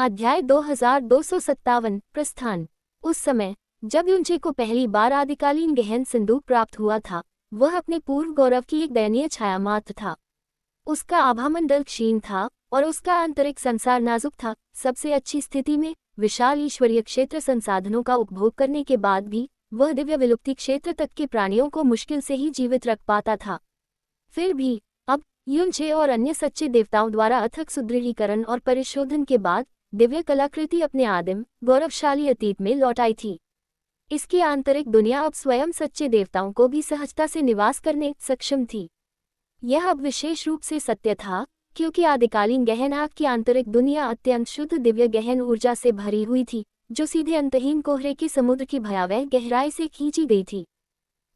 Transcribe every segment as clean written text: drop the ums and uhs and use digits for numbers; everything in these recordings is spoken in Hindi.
अध्याय 2257 प्रस्थान। उस समय जब युनचे को पहली बार आदिकालीन गहन सिंदूक प्राप्त हुआ था, वह अपने पूर्व गौरव की एक दयनीय छाया मात्र था। उसका आभामंडल क्षीण था और उसका आंतरिक संसार नाजुक था। सबसे अच्छी स्थिति में विशाल ईश्वरीय क्षेत्र संसाधनों का उपभोग करने के बाद भी वह दिव्य विलुप्ति क्षेत्र तक के प्राणियों को मुश्किल से ही जीवित रख पाता था। फिर भी अब युनचे और अन्य सच्चे देवताओं द्वारा अथक सुदृढ़ीकरण और परिशोधन के बाद दिव्य कलाकृति अपने आदिम गौरवशाली अतीत में लौट आई थी। इसकी आंतरिक दुनिया अब स्वयं सच्चे देवताओं को भी सहजता से निवास करने सक्षम थी। यह अब विशेष रूप से सत्य था क्योंकि आदिकालीन गहन आग की आंतरिक दुनिया अत्यंत शुद्ध दिव्य गहन ऊर्जा से भरी हुई थी, जो सीधे अंतहीन कोहरे के समुद्र की भयावह गहराई से खींची गई थी।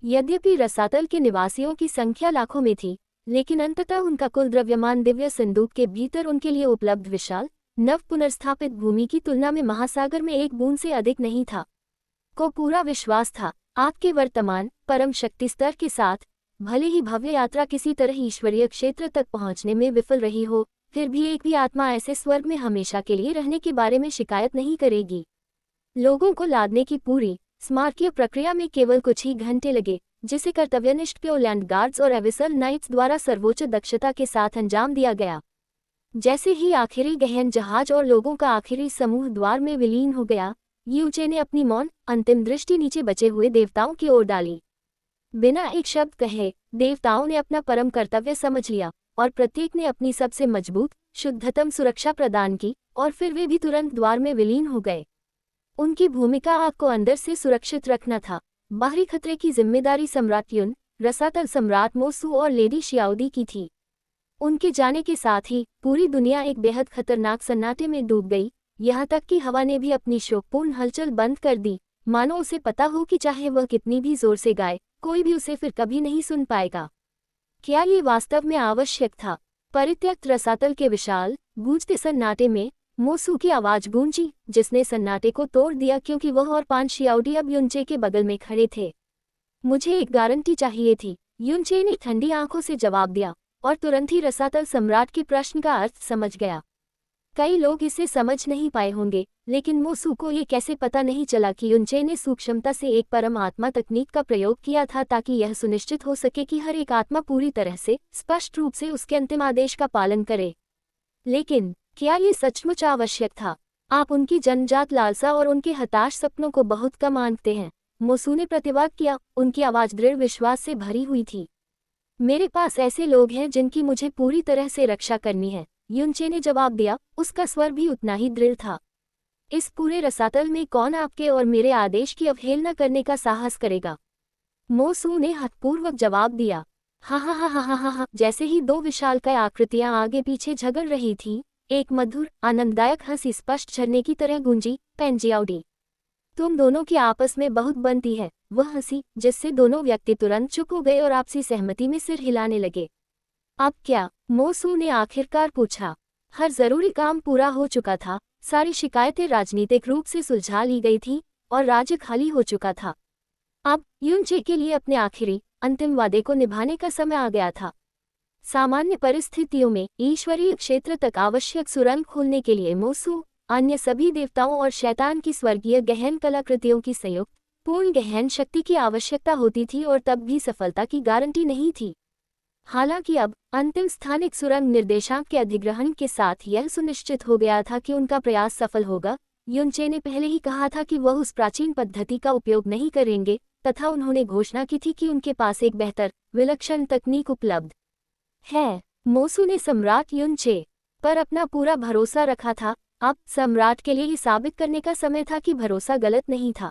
यद्यपि रसातल के निवासियों की संख्या लाखों में थी, लेकिन अंततः उनका कुल द्रव्यमान दिव्य संदूक के भीतर उनके लिए उपलब्ध विशाल नव पुनर्स्थापित भूमि की तुलना में महासागर में एक बूंद से अधिक नहीं था। को पूरा विश्वास था आपके वर्तमान परम शक्ति स्तर के साथ भले ही भव्य यात्रा किसी तरह ईश्वरीय क्षेत्र तक पहुंचने में विफल रही हो, फिर भी एक भी आत्मा ऐसे स्वर्ग में हमेशा के लिए रहने के बारे में शिकायत नहीं करेगी। लोगों को लादने की पूरी स्मारकीय प्रक्रिया में केवल कुछ ही घंटे लगे, जिसे कर्तव्यनिष्ठ प्योलैंड गार्ड्स और एविसल नाइट्स द्वारा सर्वोच्च दक्षता के साथ अंजाम दिया गया। जैसे ही आखिरी गहन जहाज और लोगों का आखिरी समूह द्वार में विलीन हो गया, युनचे ने अपनी मौन अंतिम दृष्टि नीचे बचे हुए देवताओं की ओर डाली। बिना एक शब्द कहे देवताओं ने अपना परम कर्तव्य समझ लिया और प्रत्येक ने अपनी सबसे मजबूत शुद्धतम सुरक्षा प्रदान की, और फिर वे भी तुरंत द्वार में विलीन हो गए। उनकी भूमिका आग को अंदर से सुरक्षित रखना था। बाहरी खतरे की जिम्मेदारी सम्राट युन, रसातल सम्राट मोसू और लेडी शियाओदी की थी। उनके जाने के साथ ही पूरी दुनिया एक बेहद खतरनाक सन्नाटे में डूब गई। यहाँ तक कि हवा ने भी अपनी शोकपूर्ण हलचल बंद कर दी, मानो उसे पता हो कि चाहे वह कितनी भी जोर से गाए, कोई भी उसे फिर कभी नहीं सुन पाएगा। क्या ये वास्तव में आवश्यक था? परित्यक्त रसातल के विशाल गूंजते सन्नाटे में मोसू की आवाज गूंजी, जिसने सन्नाटे को तोड़ दिया, क्योंकि वह और पान शियाओदी अब युनचे के बगल में खड़े थे। मुझे एक गारंटी चाहिए थी, युनचे ने ठंडी आंखों से जवाब दिया, और तुरंत ही रसातल सम्राट के प्रश्न का अर्थ समझ गया। कई लोग इसे समझ नहीं पाए होंगे, लेकिन मोसू को ये कैसे पता नहीं चला कि युनचे ने सूक्ष्मता से एक परम आत्मा तकनीक का प्रयोग किया था ताकि यह सुनिश्चित हो सके कि हर एक आत्मा पूरी तरह से स्पष्ट रूप से उसके अंतिम आदेश का पालन करे। लेकिन क्या ये सचमुच आवश्यक था? आप उनकी जन्मजात लालसा और उनके हताश सपनों को बहुत कम आंकते हैं, मोसू ने प्रतिवाद किया। उनकी आवाज दृढ़ विश्वास से भरी हुई थी। मेरे पास ऐसे लोग हैं जिनकी मुझे पूरी तरह से रक्षा करनी है, युनचे ने जवाब दिया। उसका स्वर भी उतना ही दृढ़ था। इस पूरे रसातल में कौन आपके और मेरे आदेश की अवहेलना करने का साहस करेगा? मोसू ने हठपूर्वक जवाब दिया। हा हा हा हा हा हा हा। जैसे ही दो विशालकाय आकृतियां आगे पीछे झगड़ रही थीं, एक मधुर आनंददायक हंसी स्पष्ट झरने की तरह गूंजी। पेंजियाओडी, तुम दोनों की आपस में बहुत बनती है। वह हंसी जिससे दोनों व्यक्ति तुरंत चुप हो गए और आपसी सहमति में सिर हिलाने लगे। अब क्या? मोसू ने आखिरकार पूछा। हर जरूरी काम पूरा हो चुका था, सारी शिकायतें राजनीतिक रूप से सुलझा ली गई थीं और राज्य खाली हो चुका था। अब युनचे के लिए अपने आखिरी अंतिम वादे को निभाने का समय आ गया था। सामान्य परिस्थितियों में ईश्वरीय क्षेत्र तक आवश्यक सुरंग खोलने के लिए मोसू, अन्य सभी देवताओं और शैतान की स्वर्गीय गहन कलाकृतियों की संयुक्त पूर्ण गहन शक्ति की आवश्यकता होती थी, और तब भी सफलता की गारंटी नहीं थी। हालांकि अब अंतिम स्थानिक सुरंग निर्देशांक के अधिग्रहण के साथ यह सुनिश्चित हो गया था कि उनका प्रयास सफल होगा। युनचे ने पहले ही कहा था कि वह उस प्राचीन पद्धति का उपयोग नहीं करेंगे, तथा उन्होंने घोषणा की थी कि उनके पास एक बेहतर विलक्षण तकनीक उपलब्ध है। मोसू ने सम्राट युनचे पर अपना पूरा भरोसा रखा था। अब सम्राट के लिए ये साबित करने का समय था कि भरोसा गलत नहीं था।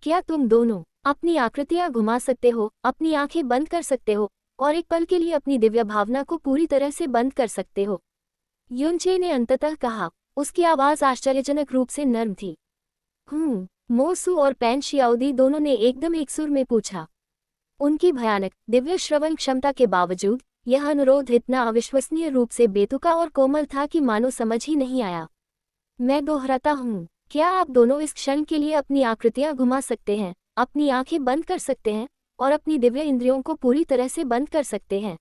क्या तुम दोनों अपनी आकृतियां घुमा सकते हो, अपनी आंखें बंद कर सकते हो और एक पल के लिए अपनी दिव्य भावना को पूरी तरह से बंद कर सकते हो? युनचे ने अंततः कहा। उसकी आवाज आश्चर्यजनक रूप से नर्म थी। मोसू और पेन शियाओदी दोनों ने एकदम एक सुर में पूछा। उनकी भयानक दिव्य श्रवण क्षमता के बावजूद यह अनुरोध इतना अविश्वसनीय रूप से बेतुका और कोमल था कि मानो समझ ही नहीं आया। मैं दोहराता हूँ, क्या आप दोनों इस क्षण के लिए अपनी आकृतियां घुमा सकते हैं, अपनी आंखें बंद कर सकते हैं और अपनी दिव्य इंद्रियों को पूरी तरह से बंद कर सकते हैं?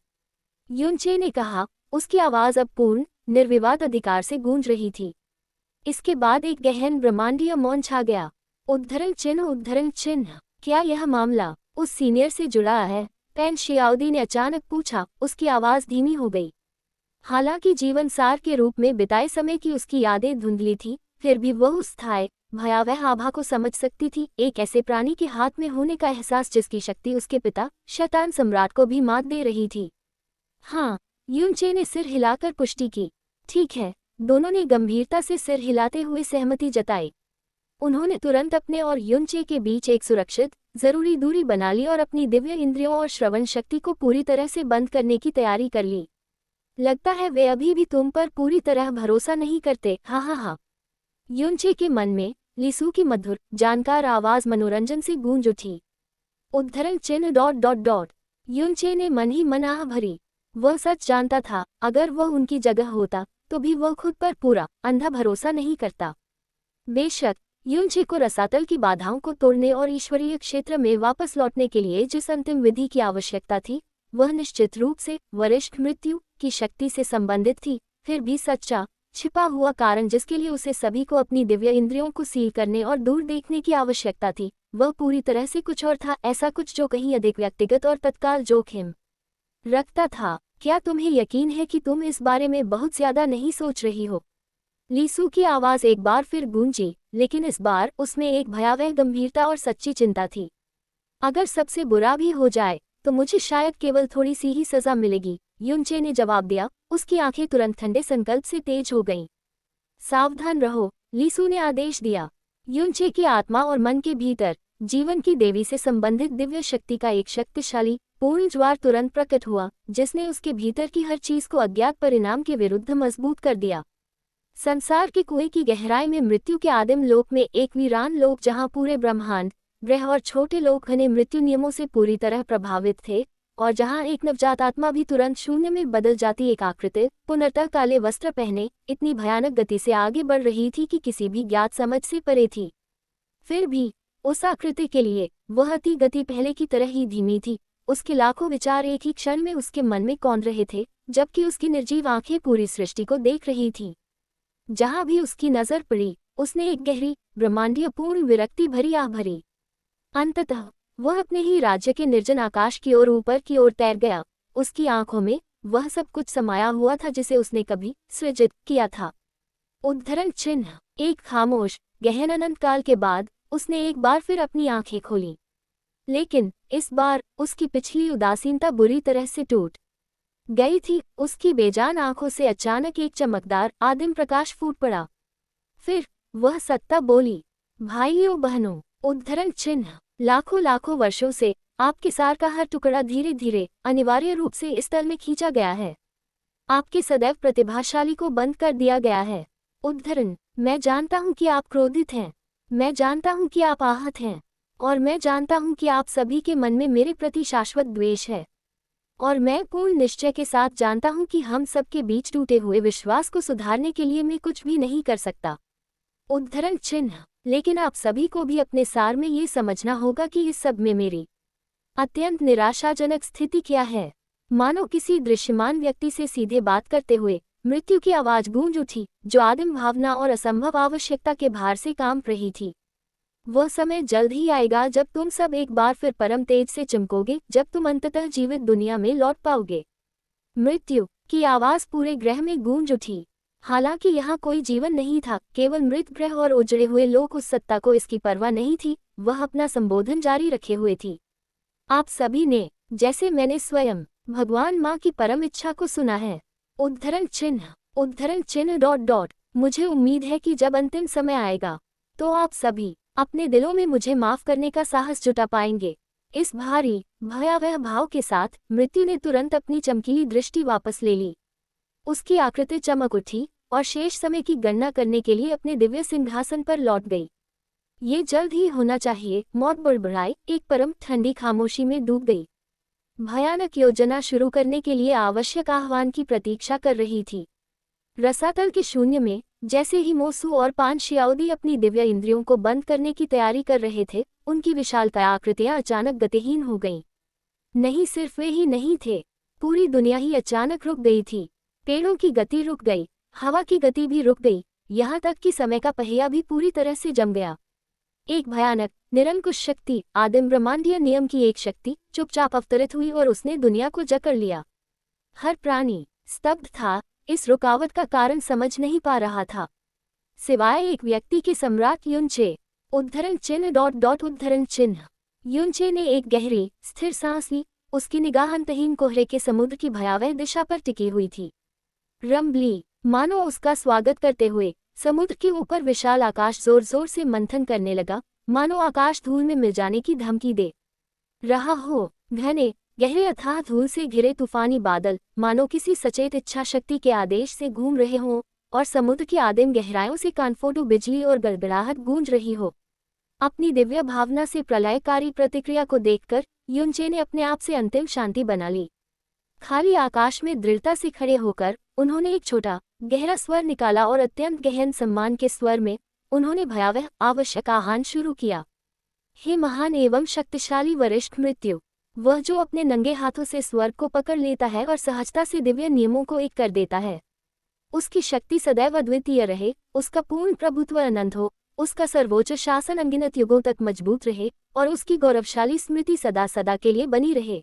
युनचे ने कहा। उसकी आवाज अब पूर्ण निर्विवाद अधिकार से गूंज रही थी। इसके बाद एक गहन ब्रह्मांडीय मौन छा गया। उद्धरण चिन्ह, क्या यह मामला उस सीनियर से जुड़ा है? पेन शियाओदी ने अचानक पूछा। उसकी आवाज़ धीमी हो गई। हालांकि जीवन सार के रूप में बिताए समय की उसकी यादें धुंधली थी, फिर भी वह उस थाए भयावह आभा को समझ सकती थी, एक ऐसे प्राणी के हाथ में होने का एहसास जिसकी शक्ति उसके पिता शैतान सम्राट को भी मात दे रही थी। हाँ, यूनचे ने सिर हिलाकर पुष्टि की। ठीक है। दोनों ने गंभीरता से सिर हिलाते हुए सहमति जताई। उन्होंने तुरंत अपने और युनचे के बीच एक सुरक्षित, जरूरी दूरी बना ली और अपनी दिव्य इंद्रियों और श्रवण शक्ति को पूरी तरह से बंद करने की तैयारी कर ली। लगता है वे अभी भी तुम पर पूरी तरह भरोसा नहीं करते। हाँ हाँ हाँ। युनचे के मन में लीसू की मधुर, जानकार आवाज मनोरंजन से गूंज उठी। उद्धरण चिन्ह। युनचे ने मन ही मन आह भरी। वह सच जानता था, अगर वह उनकी जगह होता तो भी वह खुद पर पूरा अंधा भरोसा नहीं करता। बेशक युनचे को रसातल की बाधाओं को तोड़ने और ईश्वरीय क्षेत्र में वापस लौटने के लिए जिस अंतिम विधि की आवश्यकता थी, वह निश्चित रूप से वरिष्ठ मृत्यु की शक्ति से संबंधित थी। फिर भी सच्चा छिपा हुआ कारण जिसके लिए उसे सभी को अपनी दिव्य इंद्रियों को सील करने और दूर देखने की आवश्यकता थी, वह पूरी तरह से कुछ और था, ऐसा कुछ जो कहीं अधिक व्यक्तिगत और तत्काल जोखिम रखता था। क्या तुम्हें यकीन है कि तुम इस बारे में बहुत ज्यादा नहीं सोच रही हो? लीसू की आवाज एक बार फिर गूंजी, लेकिन इस बार उसमें एक भयावह गंभीरता और सच्ची चिंता थी। अगर सबसे बुरा भी हो जाए तो मुझे शायद केवल थोड़ी सी ही सजा मिलेगी, युनचे ने जवाब दिया। उसकी आंखें तुरंत ठंडे संकल्प से तेज हो गईं। सावधान रहो, लीसू ने आदेश दिया। युनचे की आत्मा और मन के भीतर जीवन की देवी से संबंधित दिव्य शक्ति का एक शक्तिशाली पूर्ण ज्वार तुरंत प्रकट हुआ, जिसने उसके भीतर की हर चीज को अज्ञात परिणाम के विरुद्ध मजबूत कर दिया। संसार के कुएं की गहराई में मृत्यु के आदिम लोक में एक वीरान लोक जहां पूरे ब्रह्मांड, ग्रह और छोटे लोक घने मृत्यु नियमों से पूरी तरह प्रभावित थे, और जहां एक नवजात आत्मा भी तुरंत शून्य में बदल जाती एक आकृति पुनर्तः काले वस्त्र पहने इतनी भयानक गति से आगे बढ़ रही थी कि किसी भी ज्ञात समझ से परे थी। फिर भी उस आकृति के लिए वह अति गति पहले की तरह ही धीमी थी। उसके लाखों विचार एक ही क्षण में उसके मन में कौंध रहे थे, जबकि उसकी निर्जीव आंखें पूरी सृष्टि को देख रही थीं। जहां भी उसकी नजर पड़ी, उसने एक गहरी, ब्रह्मांडीय पूर्ण विरक्ति भरी आह भरी। अंततः वह अपने ही राज्य के निर्जन आकाश की ओर ऊपर की ओर तैर गया। उसकी आंखों में वह सब कुछ समाया हुआ था जिसे उसने कभी सृजित किया था। उद्धरण चिन्ह। एक खामोश, गहन अनंत काल के बाद उसने एक बार फिर अपनी आंखें खोली, लेकिन इस बार उसकी पिछली उदासीनता बुरी तरह से टूट गई थी। उसकी बेजान आंखों से अचानक एक चमकदार आदिम प्रकाश फूट पड़ा। फिर वह सत्ता बोली, भाइयों बहनों, उद्धरण चिन्ह, लाखों लाखों वर्षों से आपके सार का हर टुकड़ा धीरे धीरे अनिवार्य रूप से इस तल में खींचा गया है। आपके सदैव प्रतिभाशाली को बंद कर दिया गया है। उद्धरण, मैं जानता हूं कि आप क्रोधित हैं, मैं जानता हूं कि आप आहत हैं, और मैं जानता हूं कि आप सभी के मन में मेरे प्रति शाश्वत द्वेष है। और मैं पूर्ण निश्चय के साथ जानता हूं कि हम सबके बीच टूटे हुए विश्वास को सुधारने के लिए मैं कुछ भी नहीं कर सकता। उद्धरण चिन्ह, लेकिन आप सभी को भी अपने सार में ये समझना होगा कि इस सब में मेरी अत्यंत निराशाजनक स्थिति क्या है। मानो किसी दृश्यमान व्यक्ति से सीधे बात करते हुए मृत्यु की आवाज गूंज उठी, जो आदिम भावना और असंभव आवश्यकता के भार से कांप रही थी। वह समय जल्द ही आएगा जब तुम सब एक बार फिर परम तेज से चमकोगे, जब तुम अंततः जीवित दुनिया में लौट पाओगे। मृत्यु की आवाज पूरे ग्रह में गूंज उठी। हालांकि यहाँ कोई जीवन नहीं था, केवल मृत ग्रह और उजड़े हुए लोग। उस सत्ता को इसकी परवाह नहीं थी, वह अपना संबोधन जारी रखे हुए थी। आप सभी ने, जैसे मैंने स्वयं भगवान माँ की परम इच्छा को सुना है। उद्धरण चिन्ह। मुझे उम्मीद है कि जब अंतिम समय आएगा तो आप सभी अपने दिलों में मुझे माफ करने का साहस जुटा पाएंगे। इस भारी भयावह भाव के साथ मृत्यु ने तुरंत अपनी चमकीली दृष्टि वापस ले ली। उसकी आकृति चमक उठी और शेष समय की गणना करने के लिए अपने दिव्य सिंहासन पर लौट गई। ये जल्द ही होना चाहिए। मौत बड़बड़ाई एक परम ठंडी खामोशी में डूब गई। भयानक योजना शुरू करने के लिए आवश्यक आह्वान की प्रतीक्षा कर रही थी। रसातल के शून्य में जैसे ही मोसू और पान शियाओदी अपनी दिव्य इंद्रियों को बंद करने की तैयारी कर रहे थे, उनकी विशालकाय आकृतियां अचानक गतिहीन हो गईं। नहीं सिर्फ वे ही नहीं थे, पूरी दुनिया ही अचानक रुक गई थी। पेड़ों की गति रुक गई, हवा की गति भी रुक गई, यहाँ तक कि समय का पहिया भी पूरी तरह से जम गया। एक भयानक निरंकुश शक्ति, आदिम ब्रह्मांडीय नियम की एक शक्ति, चुपचाप अवतरित हुई और उसने दुनिया को जकड़ लिया। हर प्राणी स्तब्ध था, इस रुकावट का कारण समझ नहीं पा रहा था, सिवाय एक व्यक्ति के, सम्राट युनचे। उद्धरण चिन्ह उद्धरण चिन्ह। युनचे ने एक गहरी स्थिर सांस ली। उसकी निगाह अंतहीन कोहरे के समुद्र की भयावह दिशा पर टिकी हुई थी। रंबली, मानो उसका स्वागत करते हुए समुद्र के ऊपर विशाल आकाश जोर जोर से मंथन करने लगा, मानो आकाश धूल में मिल जाने की धमकी दे रहा हो। घने गहरे अथाह धूल से घिरे तूफानी बादल मानो किसी सचेत इच्छा शक्ति के आदेश से घूम रहे हों, और समुद्र की आदिम गहराइयों से कानफोड़ू बिजली और गड़गड़ाहट गूंज रही हो। अपनी दिव्य भावना से प्रलयकारी प्रतिक्रिया को देखकर युनचे ने अपने आप से अंतिम शांति बना ली। खाली आकाश में दृढ़ता से खड़े होकर उन्होंने एक छोटा गहरा स्वर निकाला और अत्यंत गहन सम्मान के स्वर में उन्होंने भयावह आवश्यक आह्वान शुरू किया। हे महान एवं शक्तिशाली वरिष्ठ मृत्यु, वह जो अपने नंगे हाथों से स्वर्ग को पकड़ लेता है और सहजता से दिव्य नियमों को एक कर देता है, उसकी शक्ति सदैव अद्वितीय रहे, उसका पूर्ण प्रभुत्व अनंत हो, उसका सर्वोच्च शासन अनगिनत युगों तक मजबूत रहे और उसकी गौरवशाली स्मृति सदा सदा के लिए बनी रहे।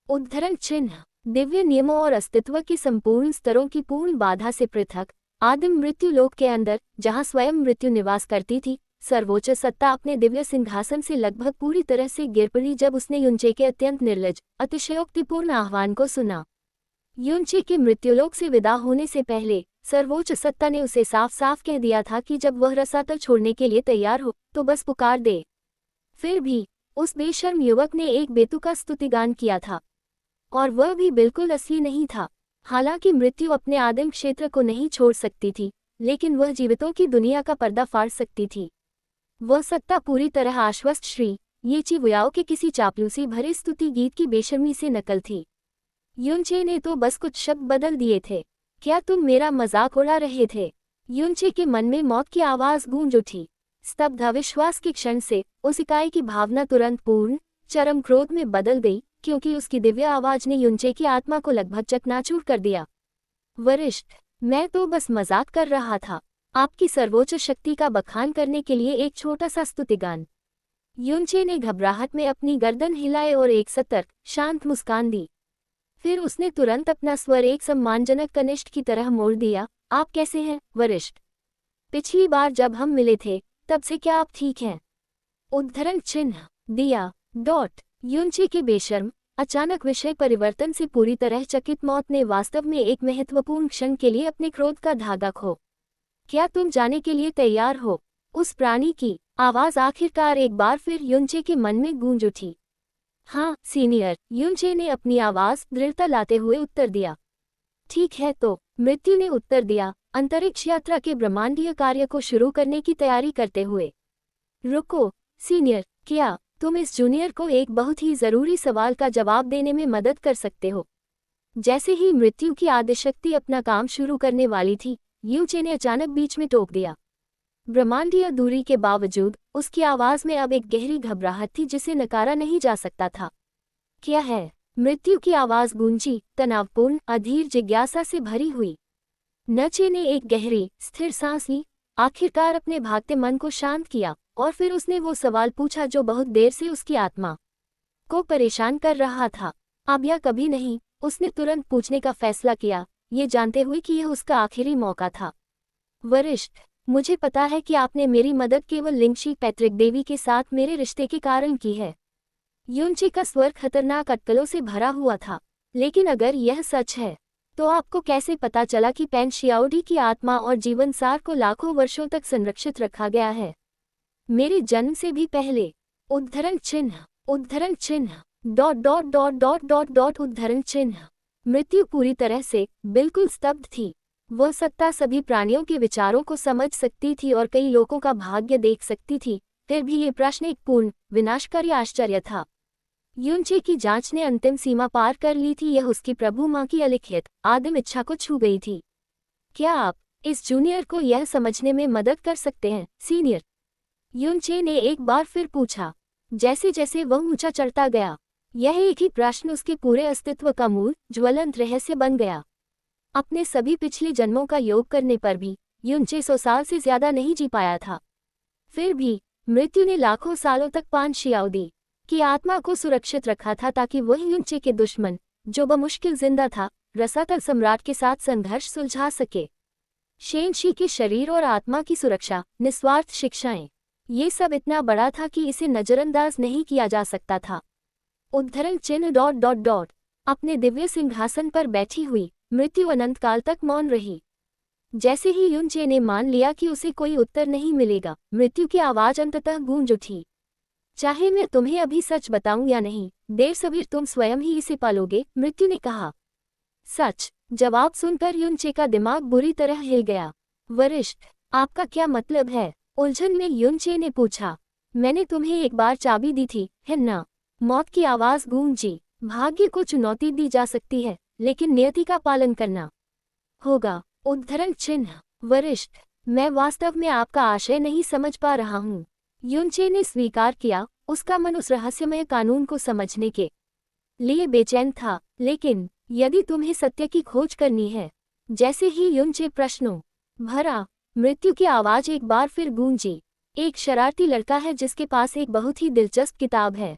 उद्धरण चिन्ह। दिव्य नियमों और अस्तित्व के संपूर्ण स्तरों की पूर्ण बाधा से पृथक आदिम मृत्यु लोक के अंदर, जहां स्वयं मृत्यु निवास करती थी, सर्वोच्च सत्ता अपने दिव्य सिंहासन से लगभग पूरी तरह से गिर पड़ी जब उसने युनचे के अत्यंत निर्लज अतिशयोक्तिपूर्ण आह्वान को सुना। युनचे के मृत्युलोक से विदा होने से पहले सर्वोच्च सत्ता ने उसे साफ साफ कह दिया था कि जब वह रसातल छोड़ने के लिए तैयार हो तो बस पुकार दे। फिर भी उस बेशर्म युवक ने एक बेतुका स्तुतिगान किया था, और वह भी बिल्कुल असली नहीं था। हालांकि मृत्यु अपने आदिम क्षेत्र को नहीं छोड़ सकती थी, लेकिन वह जीवितों की दुनिया का पर्दा फाड़ सकती थी। वह सत्ता पूरी तरह आश्वस्त श्री येची वुयाओ के किसी चापलूसी भरे स्तुति गीत की बेशर्मी से नकल थी। युनचे ने तो बस कुछ शब्द बदल दिए थे। क्या तुम मेरा मजाक उड़ा रहे थे? युनचे के मन में मौत की आवाज गूंज उठी। स्तब्ध अविश्वास के क्षण से उस इकाई की भावना तुरंत पूर्ण चरम क्रोध में बदल गई, क्योंकि उसकी दिव्य आवाज ने युनचे की आत्मा को लगभग चकनाचूर कर दिया। वरिष्ठ, मैं तो बस मजाक कर रहा था, आपकी सर्वोच्च शक्ति का बखान करने के लिए एक छोटा सा स्तुतिगान। युनचे ने घबराहट में अपनी गर्दन हिलाए और एक सतर्क शांत मुस्कान दी। फिर उसने तुरंत अपना स्वर एक सम्मानजनक कनिष्ठ की तरह मोड़ दिया। आप कैसे हैं वरिष्ठ? पिछली बार जब हम मिले थे तब से क्या आप ठीक हैं? उद्धरण चिन्ह दिया डॉट। युनचे के बेशर्म अचानक विषय परिवर्तन से पूरी तरह चकित मौत ने वास्तव में एक महत्वपूर्ण क्षण के लिए अपने क्रोध का धागा खो। क्या तुम जाने के लिए तैयार हो? उस प्राणी की आवाज आखिरकार एक बार फिर युनचे के मन में गूंज उठी। हाँ सीनियर, युनचे ने अपनी आवाज दृढ़ता लाते हुए उत्तर दिया। ठीक है तो, मृत्यु ने उत्तर दिया, अंतरिक्ष यात्रा के ब्रह्मांडीय कार्य को शुरू करने की तैयारी करते हुए। रुको सीनियर, क्या तुम इस जूनियर को एक बहुत ही जरूरी सवाल का जवाब देने में मदद कर सकते हो? जैसे ही मृत्यु की आदिशक्ति अपना काम शुरू करने वाली थी, युनचे ने अचानक बीच में टोक दिया। ब्रह्मांडीय दूरी के बावजूद उसकी आवाज में अब एक गहरी घबराहट थी जिसे नकारा नहीं जा सकता था। क्या है? मृत्यु की आवाज गूंजी, तनावपूर्ण अधीर जिज्ञासा से भरी हुई। नचे ने एक गहरी स्थिर सांस ली, आखिरकार अपने भागते मन को शांत किया, और फिर उसने वो सवाल पूछा जो बहुत देर से उसकी आत्मा को परेशान कर रहा था। अब या कभी नहीं, उसने तुरंत पूछने का फैसला किया, ये जानते हुए कि यह उसका आखिरी मौका था। वरिष्ठ, मुझे पता है कि आपने मेरी मदद केवल लिंगशी पैट्रिक देवी के साथ मेरे रिश्ते के कारण की है। युनचे का स्वर खतरनाक अटकलों से भरा हुआ था। लेकिन अगर यह सच है, तो आपको कैसे पता चला कि पेन शियाओडी की आत्मा और जीवन सार को लाखों वर्षों तक संरक्षित रखा गया है, मेरे जन्म से भी पहले? उद्धरण चिन्ह उद्धरण चिन्ह। मृत्यु पूरी तरह से बिल्कुल स्तब्ध थी। वह सत्ता सभी प्राणियों के विचारों को समझ सकती थी और कई लोगों का भाग्य देख सकती थी। फिर भी ये प्रश्न एक पूर्ण विनाशकारी आश्चर्य था। युनचे की जांच ने अंतिम सीमा पार कर ली थी। यह उसकी प्रभु माँ की अलिखित आदिम इच्छा को छू गई थी। क्या आप इस जूनियर को यह समझने में मदद कर सकते हैं सीनियर? युनचे ने एक बार फिर पूछा। जैसे जैसे वह ऊंचा चढ़ता गया, यह एक ही प्रश्न उसके पूरे अस्तित्व का मूल ज्वलंत रहस्य बन गया। अपने सभी पिछले जन्मों का योग करने पर भी युनचे 100 साल से ज्यादा नहीं जी पाया था। फिर भी मृत्यु ने लाखों सालों तक पान शियाओदी की आत्मा को सुरक्षित रखा था ताकि वह युनचे के दुश्मन, जो बमुश्किल जिंदा था, रसातल सम्राट के साथ संघर्ष सुलझा सके। शेनशी के शरीर और आत्मा की सुरक्षा, निस्वार्थ शिक्षाएं, ये सब इतना बड़ा था कि इसे नजरअंदाज नहीं किया जा सकता था। उद्धरण चिन्ह ... अपने दिव्य सिंहासन पर बैठी हुई मृत्यु अनंत काल तक मौन रही। जैसे ही युनचे ने मान लिया कि उसे कोई उत्तर नहीं मिलेगा, मृत्यु की आवाज अंततः गूंज उठी। चाहे मैं तुम्हें अभी सच बताऊं या नहीं, देर सवेर तुम स्वयं ही इसे पालोगे, मृत्यु ने कहा। सच? जवाब सुनकर युनचे का दिमाग बुरी तरह हिल गया। वरिष्ठ, आपका क्या मतलब है? उलझन में युनचे ने पूछा। मैंने तुम्हें एक बार चाबी दी थी, है ना? मौत की आवाज गूंजी। भाग्य को चुनौती दी जा सकती है, लेकिन नियति का पालन करना होगा। उद्धरण चिन्ह वरिष्ठ, मैं वास्तव में आपका आशय नहीं समझ पा रहा हूँ। युनचे ने स्वीकार किया, उसका मन उस रहस्यमय कानून को समझने के लिए बेचैन था। लेकिन यदि तुम्हें सत्य की खोज करनी है। जैसे ही युनचे प्रश्नों भरा, मृत्यु की आवाज एक बार फिर गूंजी। एक शरारती लड़का है जिसके पास एक बहुत ही दिलचस्प किताब है।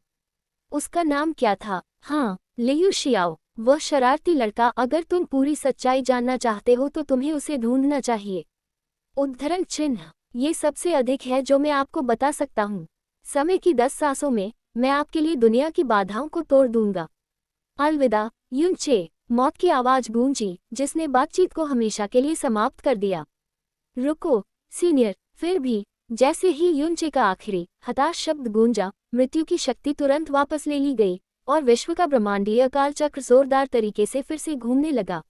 उसका नाम क्या था? हाँ, लियू शियाओ, वह शरारती लड़का। अगर तुम पूरी सच्चाई जानना चाहते हो तो तुम्हें उसे ढूंढना चाहिए। उद्धरण चिन्ह, ये सबसे अधिक है जो मैं आपको बता सकता हूँ। समय की 10 सांसों में मैं आपके लिए दुनिया की बाधाओं को तोड़ दूंगा। अलविदा युनचे। मौत की आवाज गूंजी, जिसने बातचीत को हमेशा के लिए समाप्त कर दिया। रुको सीनियर। फिर भी जैसे ही युनचे का आखिरी हताश शब्द गूंजा, मृत्यु की शक्ति तुरंत वापस ले ली गई और विश्व का ब्रह्मांडीय काल चक्र जोरदार तरीके से फिर से घूमने लगा।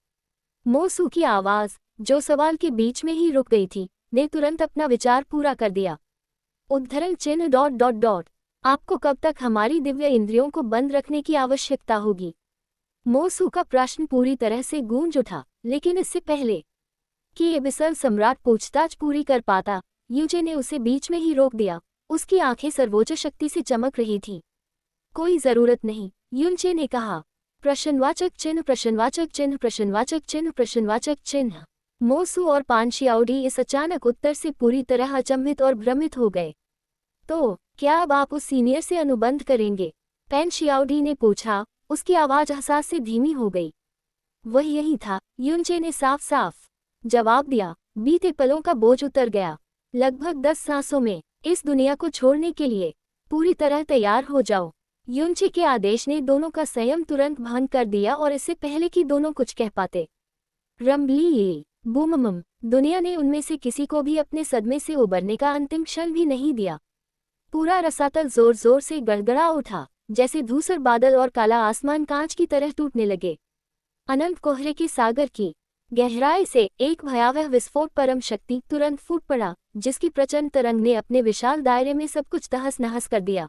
मोसू की आवाज, जो सवाल के बीच में ही रुक गई थी, ने तुरंत अपना विचार पूरा कर दिया। उद्धरण चिन्ह ... आपको कब तक हमारी दिव्य इंद्रियों को बंद रखने की आवश्यकता होगी? मोसू का प्रश्न पूरी तरह से गूंज उठा, लेकिन इससे पहले कि एबिसल सम्राट पूछताछ पूरी कर पाता, युनचे ने उसे बीच में ही रोक दिया। उसकी आंखें सर्वोच्च शक्ति से चमक रही थीं। कोई जरूरत नहीं, युनचे ने कहा। प्रश्नवाचक चिन्ह प्रश्नवाचक चिन्ह प्रश्नवाचक चिन्ह प्रश्नवाचक चिन्ह। मोसू और पान शियाओडी इस अचानक उत्तर से पूरी तरह अचंभित और भ्रमित हो गए। तो क्या अब आप उस सीनियर से अनुबंध करेंगे? पैन शियाओडी ने पूछा। उसकी आवाज हसास से धीमी हो गई। वह यही था, युनचे ने साफ साफ जवाब दिया। बीते पलों का बोझ उतर गया। लगभग 10 सांसों में इस दुनिया को छोड़ने के लिए पूरी तरह तैयार हो जाओ। युनचे के आदेश ने दोनों का संयम तुरंत भंग कर दिया और इससे पहले कि दोनों कुछ कह पाते, रंबली बूमम, दुनिया ने उनमें से किसी को भी अपने सदमे से उबरने का अंतिम क्षण भी नहीं दिया। पूरा रसातल जोर जोर से गड़गड़ा उठा, जैसे धूसर बादल और काला आसमान कांच की तरह टूटने लगे। अनंत कोहरे के सागर की गहराई से एक भयावह विस्फोट परम शक्ति तुरंत फूट पड़ा, जिसकी प्रचंड तरंग ने अपने विशाल दायरे में सब कुछ तहस नहस कर दिया।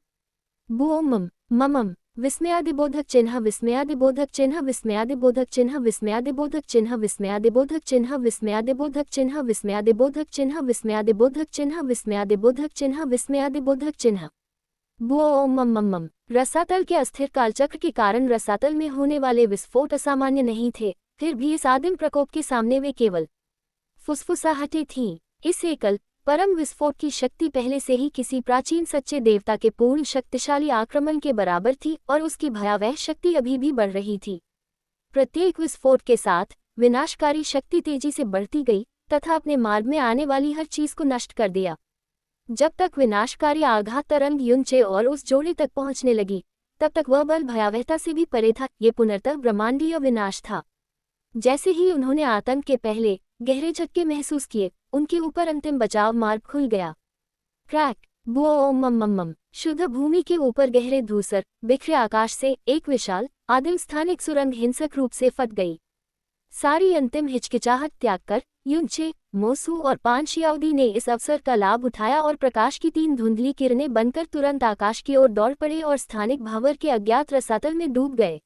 बूमम ममम, विस्मयादिबोधक चिन्ह विस्मयादिबोधक चिन्ह विस्मयादिबोधक चिन्ह विस्मयादिबोधक चिन्ह विस्मयादिबोधक चिन्ह विस्मयादिबोधक चिन्ह विस्मयादिबोधक चिन्ह विस्मयादिबोधक चिन्ह विस्मयादिबोधक चिन्ह विस्मयादिबोधक चिन्ह। बूमम। रसातल के अस्थिर कालचक्र के कारण रसातल में होने वाले विस्फोट असामान्य नहीं थे, फिर भी इस आदिम प्रकोप के सामने वे केवल फुसफुसाहटें थीं। इस एकल परम विस्फोट की शक्ति पहले से ही किसी प्राचीन सच्चे देवता के पूर्ण शक्तिशाली आक्रमण के बराबर थी और उसकी भयावह शक्ति अभी भी बढ़ रही थी। प्रत्येक विस्फोट के साथ विनाशकारी शक्ति तेजी से बढ़ती गई तथा अपने मार्ग में आने वाली हर चीज को नष्ट कर दिया। जब तक विनाशकारी आघात तरंग युनचे और उस जोड़े तक पहुंचने लगी, तब तक वह बल भयावहता से भी परे था। ये पुनर्तः ब्रह्मांडीय विनाश था। जैसे ही उन्होंने आतंक के पहले गहरे झटके महसूस किए, उनके ऊपर अंतिम बचाव मार्ग खुल गया। क्रैक बूमम। शुद्ध भूमि के ऊपर गहरे धूसर बिखरे आकाश से एक विशाल आदिम स्थानिक सुरंग हिंसक रूप से फट गई। सारी अंतिम हिचकिचाहट त्याग कर युनचे, मोसू और पान शियाओदी ने इस अवसर का लाभ उठाया और प्रकाश की 3 धुंधली किरणें बनकर तुरंत आकाश की ओर दौड़ पड़े और स्थानिक भावर के अज्ञात रसातल में डूब गए।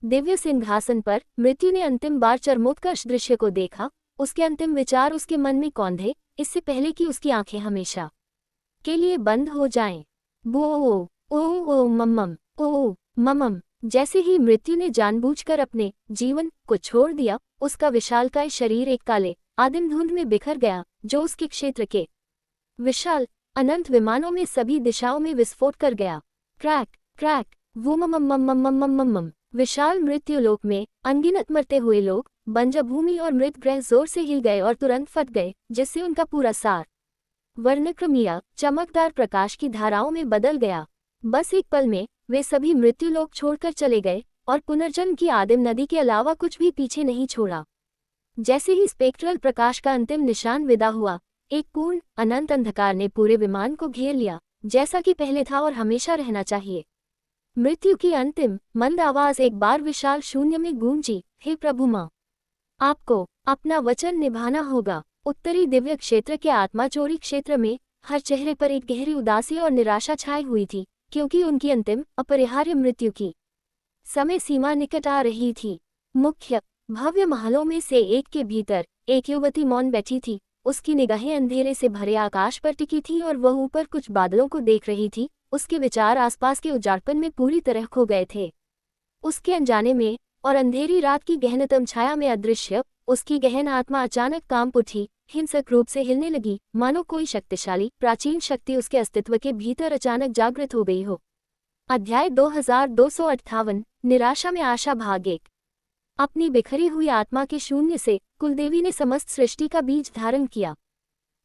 दिव्य सिंहासन पर मृत्यु ने अंतिम बार चरमोत्कर्ष दृश्य को देखा। उसके अंतिम विचार उसके मन में कौंधे, इससे पहले कि उसकी आंखें हमेशा के लिए बंद हो जाएं। ओ ममम। जैसे ही मृत्यु ने जानबूझकर अपने जीवन को छोड़ दिया, उसका विशालकाय शरीर एक काले आदिम धुंध में बिखर गया जो उसके क्षेत्र के विशाल अनंत विमानों में सभी दिशाओं में विस्फोट कर गया। Crack crack वूमममममममममम। विशाल मृत्युलोक में अनगिनत मरते हुए लोग, बंजर भूमि और मृत ग्रह जोर से हिल गए और तुरंत फट गए, जिससे उनका पूरा सार वर्णक्रमीय चमकदार प्रकाश की धाराओं में बदल गया। बस एक पल में वे सभी मृत्युलोक छोड़कर चले गए और पुनर्जन्म की आदिम नदी के अलावा कुछ भी पीछे नहीं छोड़ा। जैसे ही स्पेक्ट्रल प्रकाश का अंतिम निशान विदा हुआ, एक पूर्ण अनंत अंधकार ने पूरे विमान को घेर लिया, जैसा कि पहले था और हमेशा रहना चाहिए। मृत्यु की अंतिम मंद आवाज एक बार विशाल शून्य में गूंजी, हे प्रभु मां, आपको अपना वचन निभाना होगा। उत्तरी दिव्य क्षेत्र के आत्मा चोरी क्षेत्र में हर चेहरे पर एक गहरी उदासी और निराशा छाई हुई थी, क्योंकि उनकी अंतिम अपरिहार्य मृत्यु की समय सीमा निकट आ रही थी। मुख्य भव्य महलों में से एक के भीतर एक युवती मौन बैठी थी। उसकी निगाहें अंधेरे से भरे आकाश पर टिकी थी और वह ऊपर कुछ बादलों को देख रही थी। उसके विचार आसपास के उजाड़पन में पूरी तरह खो गए थे। उसके अनजाने में और अंधेरी रात की गहनतम छाया में अदृश्य उसकी गहन आत्मा अचानक कांप उठी, हिंसक रूप से हिलने लगी, मानो कोई शक्तिशाली प्राचीन शक्ति उसके अस्तित्व के भीतर अचानक जागृत हो गई हो। अध्याय 2258 निराशा में आशा भाग 1। अपनी बिखरी हुई आत्मा के शून्य से कुलदेवी ने समस्त सृष्टि का बीज धारण किया।